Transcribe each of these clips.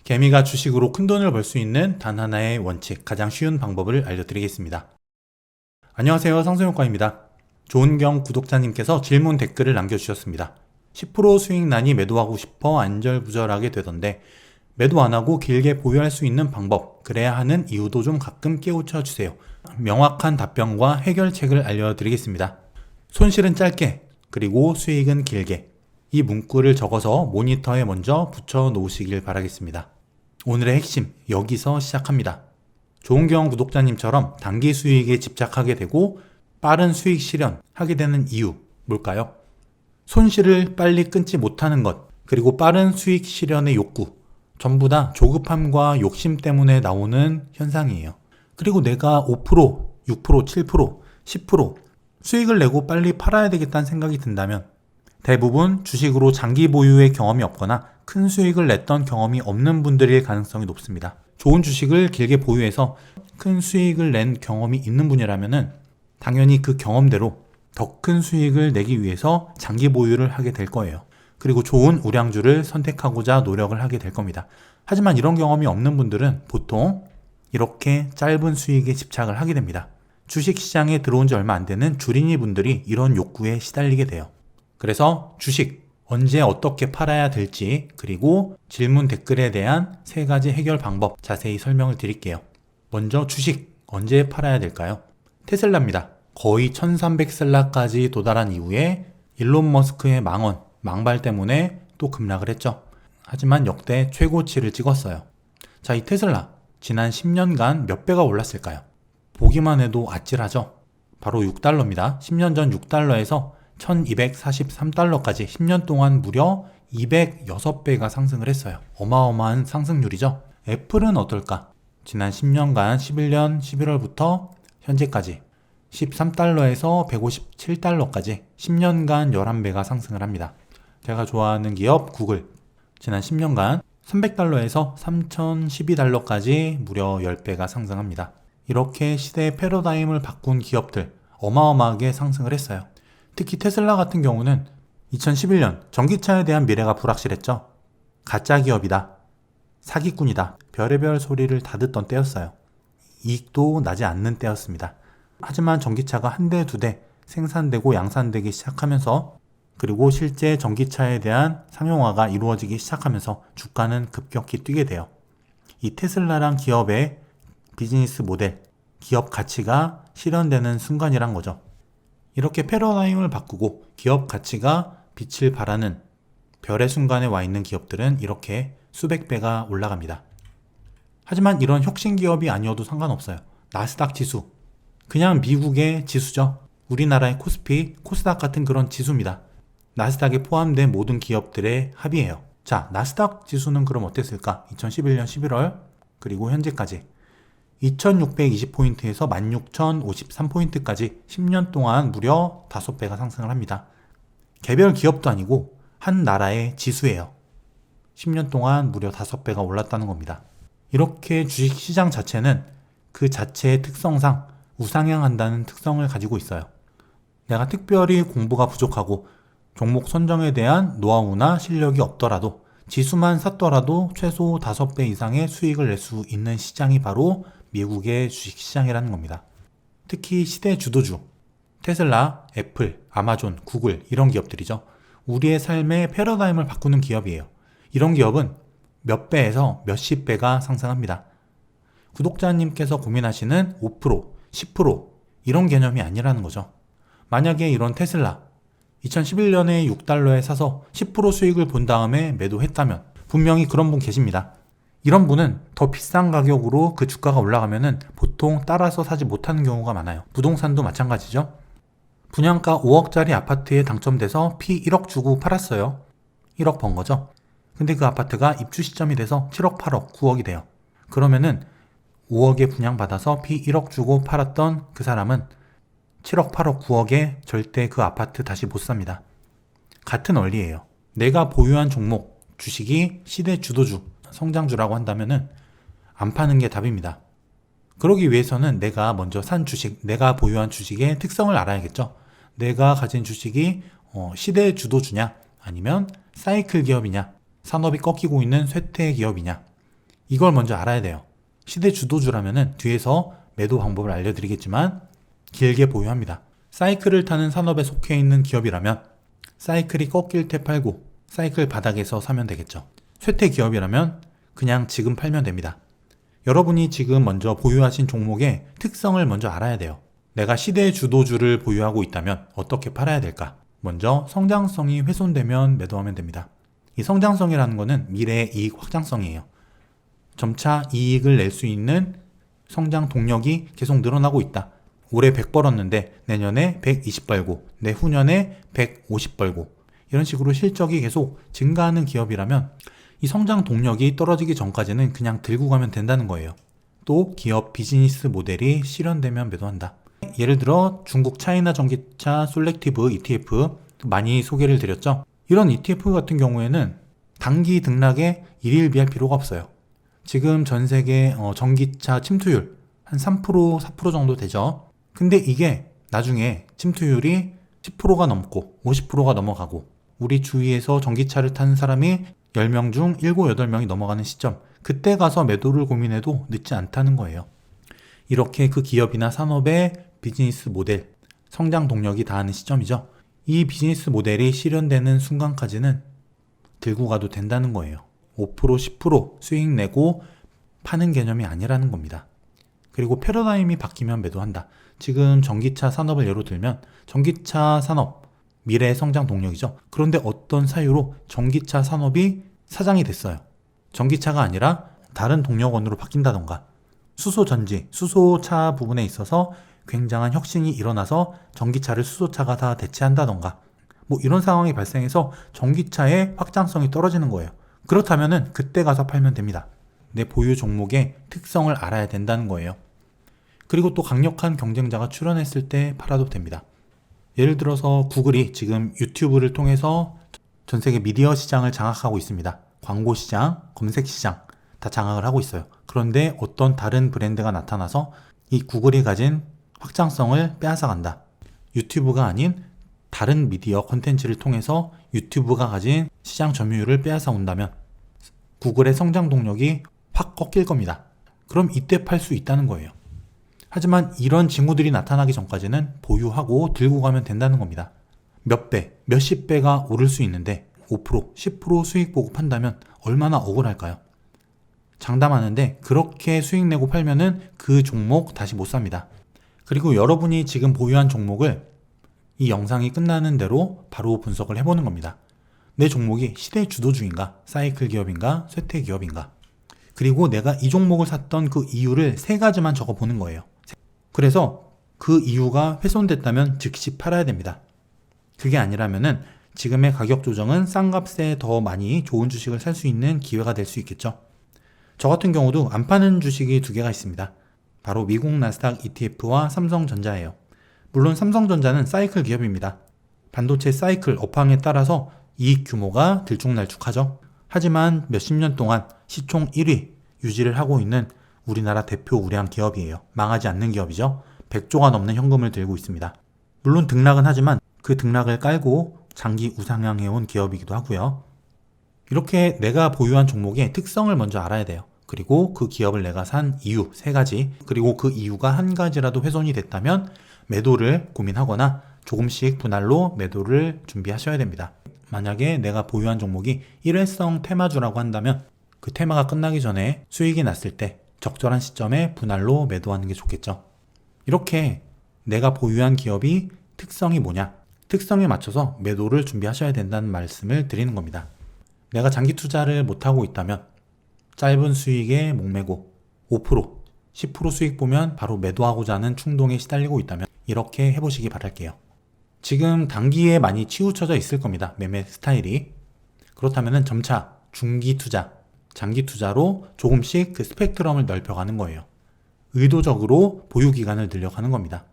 개미가 주식으로 큰돈을 벌 수 있는 단 하나의 원칙, 가장 쉬운 방법을 알려드리겠습니다. 안녕하세요, 상승효과입니다. 좋은경 구독자님께서 질문 댓글을 남겨주셨습니다. 10% 수익 나니 매도하고 싶어 안절부절하게 되던데 매도 안하고 길게 보유할 수 있는 방법, 그래야 하는 이유도 좀 가끔 깨우쳐 주세요. 명확한 답변과 해결책을 알려드리겠습니다. 손실은 짧게, 그리고 수익은 길게, 이 문구를 적어서 모니터에 먼저 붙여 놓으시길 바라겠습니다. 오늘의 핵심, 여기서 시작합니다. 좋은경 구독자님처럼 단기 수익에 집착하게 되고 빠른 수익 실현하게 되는 이유, 뭘까요? 손실을 빨리 끊지 못하는 것, 그리고 빠른 수익 실현의 욕구, 전부 다 조급함과 욕심 때문에 나오는 현상이에요. 그리고 내가 5%, 6%, 7%, 10% 수익을 내고 빨리 팔아야 되겠다는 생각이 든다면 대부분 주식으로 장기 보유의 경험이 없거나 큰 수익을 냈던 경험이 없는 분들일 가능성이 높습니다. 좋은 주식을 길게 보유해서 큰 수익을 낸 경험이 있는 분이라면 당연히 그 경험대로 더 큰 수익을 내기 위해서 장기 보유를 하게 될 거예요. 그리고 좋은 우량주를 선택하고자 노력을 하게 될 겁니다. 하지만 이런 경험이 없는 분들은 보통 이렇게 짧은 수익에 집착을 하게 됩니다. 주식시장에 들어온 지 얼마 안 되는 주린이 분들이 이런 욕구에 시달리게 돼요. 그래서 주식 언제 어떻게 팔아야 될지, 그리고 질문 댓글에 대한 3가지 해결 방법 자세히 설명을 드릴게요. 먼저 주식 언제 팔아야 될까요? 테슬라입니다. 거의 1300달러까지 도달한 이후에 일론 머스크의 망발 때문에 또 급락을 했죠. 하지만 역대 최고치를 찍었어요. 자, 이 테슬라 지난 10년간 몇 배가 올랐을까요? 보기만 해도 아찔하죠. 바로 6달러입니다. 10년 전 6달러에서 1243달러까지 10년 동안 무려 206배가 상승을 했어요. 어마어마한 상승률이죠. 애플은 어떨까? 지난 10년간 11년 11월부터 현재까지 13달러에서 157달러까지 10년간 11배가 상승을 합니다. 제가 좋아하는 기업 구글, 지난 10년간 300달러에서 3012달러까지 무려 10배가 상승합니다. 이렇게 시대의 패러다임을 바꾼 기업들 어마어마하게 상승을 했어요. 특히 테슬라 같은 경우는 2011년 전기차에 대한 미래가 불확실했죠. 가짜 기업이다, 사기꾼이다, 별의별 소리를 다 듣던 때였어요. 이익도 나지 않는 때였습니다. 하지만 전기차가 한 대, 두 대 생산되고 양산되기 시작하면서, 그리고 실제 전기차에 대한 상용화가 이루어지기 시작하면서 주가는 급격히 뛰게 돼요. 이 테슬라란 기업의 비즈니스 모델, 기업 가치가 실현되는 순간이란 거죠. 이렇게 패러다임을 바꾸고 기업 가치가 빛을 발하는 별의 순간에 와 있는 기업들은 이렇게 수백 배가 올라갑니다. 하지만 이런 혁신 기업이 아니어도 상관없어요. 나스닥 지수, 그냥 미국의 지수죠. 우리나라의 코스피, 코스닥 같은 그런 지수입니다. 나스닥에 포함된 모든 기업들의 합이에요. 자, 나스닥 지수는 그럼 어땠을까? 2011년 11월 그리고 현재까지 2620포인트에서 16,053포인트까지 10년 동안 무려 5배가 상승을 합니다. 개별 기업도 아니고 한 나라의 지수예요. 10년 동안 무려 5배가 올랐다는 겁니다. 이렇게 주식시장 자체는 그 자체의 특성상 우상향한다는 특성을 가지고 있어요. 내가 특별히 공부가 부족하고 종목 선정에 대한 노하우나 실력이 없더라도 지수만 샀더라도 최소 5배 이상의 수익을 낼 수 있는 시장이 바로 미국의 주식시장이라는 겁니다. 특히 시대 주도주, 테슬라, 애플, 아마존, 구글 이런 기업들이죠. 우리의 삶의 패러다임을 바꾸는 기업이에요. 이런 기업은 몇 배에서 몇십 배가 상승합니다. 구독자님께서 고민하시는 5%, 10% 이런 개념이 아니라는 거죠. 만약에 이런 테슬라 2011년에 6달러에 사서 10% 수익을 본 다음에 매도했다면 분명히 그런 분 계십니다. 이런 분은 더 비싼 가격으로 그 주가가 올라가면은 보통 따라서 사지 못하는 경우가 많아요. 부동산도 마찬가지죠. 분양가 5억짜리 아파트에 당첨돼서 피 1억 주고 팔았어요. 1억 번 거죠. 근데 그 아파트가 입주 시점이 돼서 7억, 8억, 9억이 돼요. 그러면은 5억에 분양받아서 피 1억 주고 팔았던 그 사람은 7억, 8억, 9억에 절대 그 아파트 다시 못 삽니다. 같은 원리예요. 내가 보유한 종목, 주식이 시대 주도주, 성장주라고 한다면은 안 파는 게 답입니다. 그러기 위해서는 내가 먼저 산 주식, 내가 보유한 주식의 특성을 알아야겠죠. 내가 가진 주식이 시대 주도주냐, 아니면 사이클 기업이냐, 산업이 꺾이고 있는 쇠퇴 기업이냐, 이걸 먼저 알아야 돼요. 시대 주도주라면은 뒤에서 매도 방법을 알려드리겠지만 길게 보유합니다. 사이클을 타는 산업에 속해 있는 기업이라면 사이클이 꺾일 때 팔고 사이클 바닥에서 사면 되겠죠. 쇠퇴 기업이라면 그냥 지금 팔면 됩니다. 여러분이 지금 먼저 보유하신 종목의 특성을 먼저 알아야 돼요. 내가 시대 주도주를 보유하고 있다면 어떻게 팔아야 될까? 먼저 성장성이 훼손되면 매도하면 됩니다. 이 성장성이라는 것은 미래의 이익 확장성이에요. 점차 이익을 낼 수 있는 성장 동력이 계속 늘어나고 있다. 올해 100 벌었는데 내년에 120 벌고 내후년에 150 벌고 이런 식으로 실적이 계속 증가하는 기업이라면 이 성장 동력이 떨어지기 전까지는 그냥 들고 가면 된다는 거예요. 또 기업 비즈니스 모델이 실현되면 매도한다. 예를 들어 중국 차이나 전기차 솔렉티브 ETF 많이 소개를 드렸죠. 이런 ETF 같은 경우에는 단기 등락에 일일비할 필요가 없어요. 지금 전 세계 전기차 침투율 한 3%, 4% 정도 되죠. 근데 이게 나중에 침투율이 10%가 넘고 50%가 넘어가고 우리 주위에서 전기차를 탄 사람이 10명 중 7, 8명이 넘어가는 시점, 그때 가서 매도를 고민해도 늦지 않다는 거예요. 이렇게 그 기업이나 산업의 비즈니스 모델, 성장 동력이 닿는 시점이죠. 이 비즈니스 모델이 실현되는 순간까지는 들고 가도 된다는 거예요. 5%, 10% 수익 내고 파는 개념이 아니라는 겁니다. 그리고 패러다임이 바뀌면 매도한다. 지금 전기차 산업을 예로 들면 전기차 산업, 미래의 성장 동력이죠. 그런데 어떤 사유로 전기차 산업이 사장이 됐어요. 전기차가 아니라 다른 동력원으로 바뀐다던가 수소전지, 수소차 부분에 있어서 굉장한 혁신이 일어나서 전기차를 수소차가 다 대체한다던가 뭐 이런 상황이 발생해서 전기차의 확장성이 떨어지는 거예요. 그렇다면은 그때 가서 팔면 됩니다. 내 보유 종목의 특성을 알아야 된다는 거예요. 그리고 또 강력한 경쟁자가 출현했을 때 팔아도 됩니다. 예를 들어서 구글이 지금 유튜브를 통해서 전 세계 미디어 시장을 장악하고 있습니다. 광고 시장, 검색 시장 다 장악을 하고 있어요. 그런데 어떤 다른 브랜드가 나타나서 이 구글이 가진 확장성을 빼앗아간다. 유튜브가 아닌 다른 미디어 콘텐츠를 통해서 유튜브가 가진 시장 점유율을 빼앗아 온다면 구글의 성장 동력이 확 꺾일 겁니다. 그럼 이때 팔 수 있다는 거예요. 하지만 이런 징후들이 나타나기 전까지는 보유하고 들고 가면 된다는 겁니다. 몇 배, 몇십 배가 오를 수 있는데 5%, 10% 수익 보고 판다면 얼마나 억울할까요? 장담하는데 그렇게 수익 내고 팔면은 그 종목 다시 못 삽니다. 그리고 여러분이 지금 보유한 종목을 이 영상이 끝나는 대로 바로 분석을 해보는 겁니다. 내 종목이 시대 주도주인가, 사이클 기업인가, 쇠퇴 기업인가. 그리고 내가 이 종목을 샀던 그 이유를 3가지만 적어보는 거예요. 그래서 그 이유가 훼손됐다면 즉시 팔아야 됩니다. 그게 아니라면은 지금의 가격 조정은 싼 값에 더 많이 좋은 주식을 살 수 있는 기회가 될 수 있겠죠. 저 같은 경우도 안 파는 주식이 2개가 있습니다. 바로 미국 나스닥 ETF와 삼성전자예요. 물론 삼성전자는 사이클 기업입니다. 반도체 사이클 업황에 따라서 이익 규모가 들쭉날쭉하죠. 하지만 몇십 년 동안 시총 1위 유지를 하고 있는 우리나라 대표 우량 기업이에요. 망하지 않는 기업이죠. 100조가 넘는 현금을 들고 있습니다. 물론 등락은 하지만 그 등락을 깔고 장기 우상향해온 기업이기도 하고요. 이렇게 내가 보유한 종목의 특성을 먼저 알아야 돼요. 그리고 그 기업을 내가 산 이유 3가지, 그리고 그 이유가 한 가지라도 훼손이 됐다면 매도를 고민하거나 조금씩 분할로 매도를 준비하셔야 됩니다. 만약에 내가 보유한 종목이 일회성 테마주라고 한다면 그 테마가 끝나기 전에 수익이 났을 때 적절한 시점에 분할로 매도하는 게 좋겠죠. 이렇게 내가 보유한 기업이 특성이 뭐냐, 특성에 맞춰서 매도를 준비하셔야 된다는 말씀을 드리는 겁니다. 내가 장기 투자를 못하고 있다면 짧은 수익에 목매고 5%, 10% 수익 보면 바로 매도하고자 하는 충동에 시달리고 있다면 이렇게 해보시기 바랄게요. 지금 단기에 많이 치우쳐져 있을 겁니다. 매매 스타일이. 그렇다면 점차 중기 투자, 장기 투자로 조금씩 그 스펙트럼을 넓혀가는 거예요. 의도적으로 보유 기간을 늘려가는 겁니다.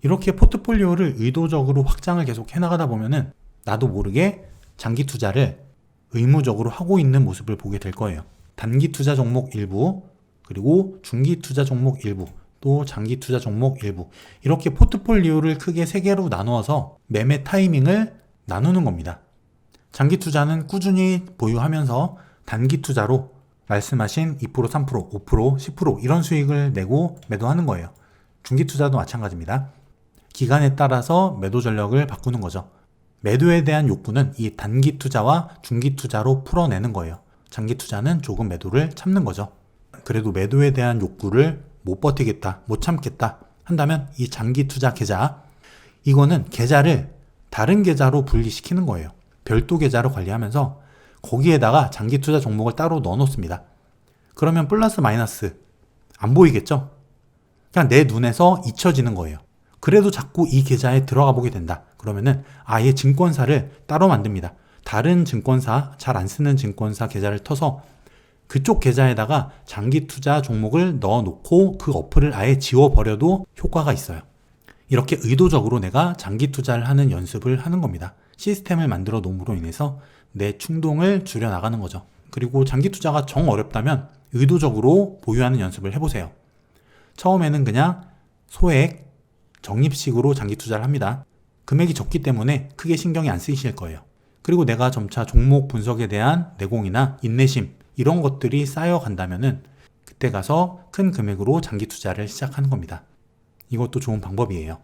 이렇게 포트폴리오를 의도적으로 확장을 계속 해나가다 보면은 나도 모르게 장기 투자를 의무적으로 하고 있는 모습을 보게 될 거예요. 단기 투자 종목 일부, 그리고 중기 투자 종목 일부, 또 장기 투자 종목 일부, 이렇게 포트폴리오를 크게 3개로 나누어서 매매 타이밍을 나누는 겁니다. 장기 투자는 꾸준히 보유하면서 단기 투자로 말씀하신 2%, 3%, 5%, 10% 이런 수익을 내고 매도하는 거예요. 중기 투자도 마찬가지입니다. 기간에 따라서 매도 전략을 바꾸는 거죠. 매도에 대한 욕구는 이 단기 투자와 중기 투자로 풀어내는 거예요. 장기 투자는 조금 매도를 참는 거죠. 그래도 매도에 대한 욕구를 못 버티겠다, 못 참겠다 한다면 이 장기 투자 계좌, 이거는 계좌를 다른 계좌로 분리시키는 거예요. 별도 계좌로 관리하면서 거기에다가 장기 투자 종목을 따로 넣어 놓습니다. 그러면 플러스 마이너스 안 보이겠죠? 그냥 내 눈에서 잊혀지는 거예요. 그래도 자꾸 이 계좌에 들어가 보게 된다. 그러면은 아예 증권사를 따로 만듭니다. 다른 증권사, 잘 안 쓰는 증권사 계좌를 터서 그쪽 계좌에다가 장기 투자 종목을 넣어 놓고 그 어플을 아예 지워버려도 효과가 있어요. 이렇게 의도적으로 내가 장기 투자를 하는 연습을 하는 겁니다. 시스템을 만들어 놓음으로 인해서 내 충동을 줄여 나가는 거죠. 그리고 장기 투자가 정 어렵다면 의도적으로 보유하는 연습을 해보세요. 처음에는 그냥 소액, 적립식으로 장기 투자를 합니다. 금액이 적기 때문에 크게 신경이 안 쓰이실 거예요. 그리고 내가 점차 종목 분석에 대한 내공이나 인내심 이런 것들이 쌓여간다면은 그때 가서 큰 금액으로 장기 투자를 시작하는 겁니다. 이것도 좋은 방법이에요.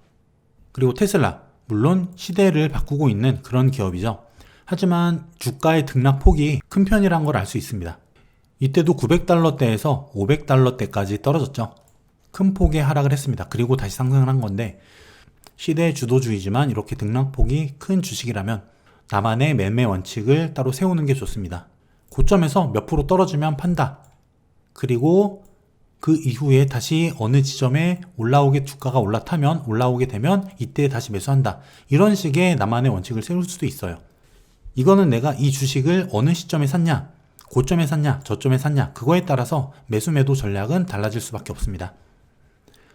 그리고 테슬라, 물론 시대를 바꾸고 있는 그런 기업이죠. 하지만 주가의 등락폭이 큰 편이란 걸 알 수 있습니다. 이때도 900달러대에서 500달러대까지 떨어졌죠. 큰 폭의 하락을 했습니다. 그리고 다시 상승을 한 건데 시대 주도주의지만 이렇게 등락폭이 큰 주식이라면 나만의 매매 원칙을 따로 세우는 게 좋습니다. 고점에서 몇 프로 떨어지면 판다. 그리고 그 이후에 다시 어느 지점에 주가가 올라타면 올라오게 되면 이때 다시 매수한다. 이런 식의 나만의 원칙을 세울 수도 있어요. 이거는 내가 이 주식을 어느 시점에 샀냐, 고점에 샀냐, 저점에 샀냐, 그거에 따라서 매수 매도 전략은 달라질 수밖에 없습니다.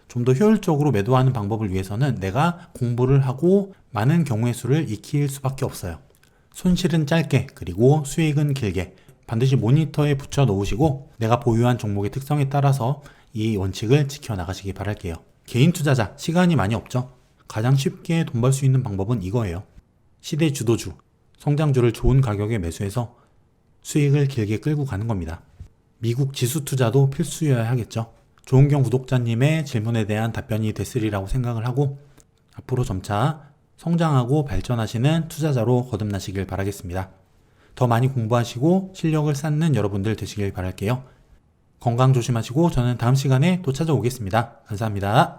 좀 더 효율적으로 매도하는 방법을 위해서는 내가 공부를 하고 많은 경우의 수를 익힐 수밖에 없어요. 손실은 짧게 그리고 수익은 길게 반드시 모니터에 붙여 놓으시고 내가 보유한 종목의 특성에 따라서 이 원칙을 지켜나가시기 바랄게요. 개인 투자자, 시간이 많이 없죠? 가장 쉽게 돈 벌 수 있는 방법은 이거예요. 시대 주도주, 성장주를 좋은 가격에 매수해서 수익을 길게 끌고 가는 겁니다. 미국 지수 투자도 필수여야 하겠죠. 조은경 구독자님의 질문에 대한 답변이 됐으리라고 생각을 하고 앞으로 점차 성장하고 발전하시는 투자자로 거듭나시길 바라겠습니다. 더 많이 공부하시고 실력을 쌓는 여러분들 되시길 바랄게요. 건강 조심하시고 저는 다음 시간에 또 찾아오겠습니다. 감사합니다.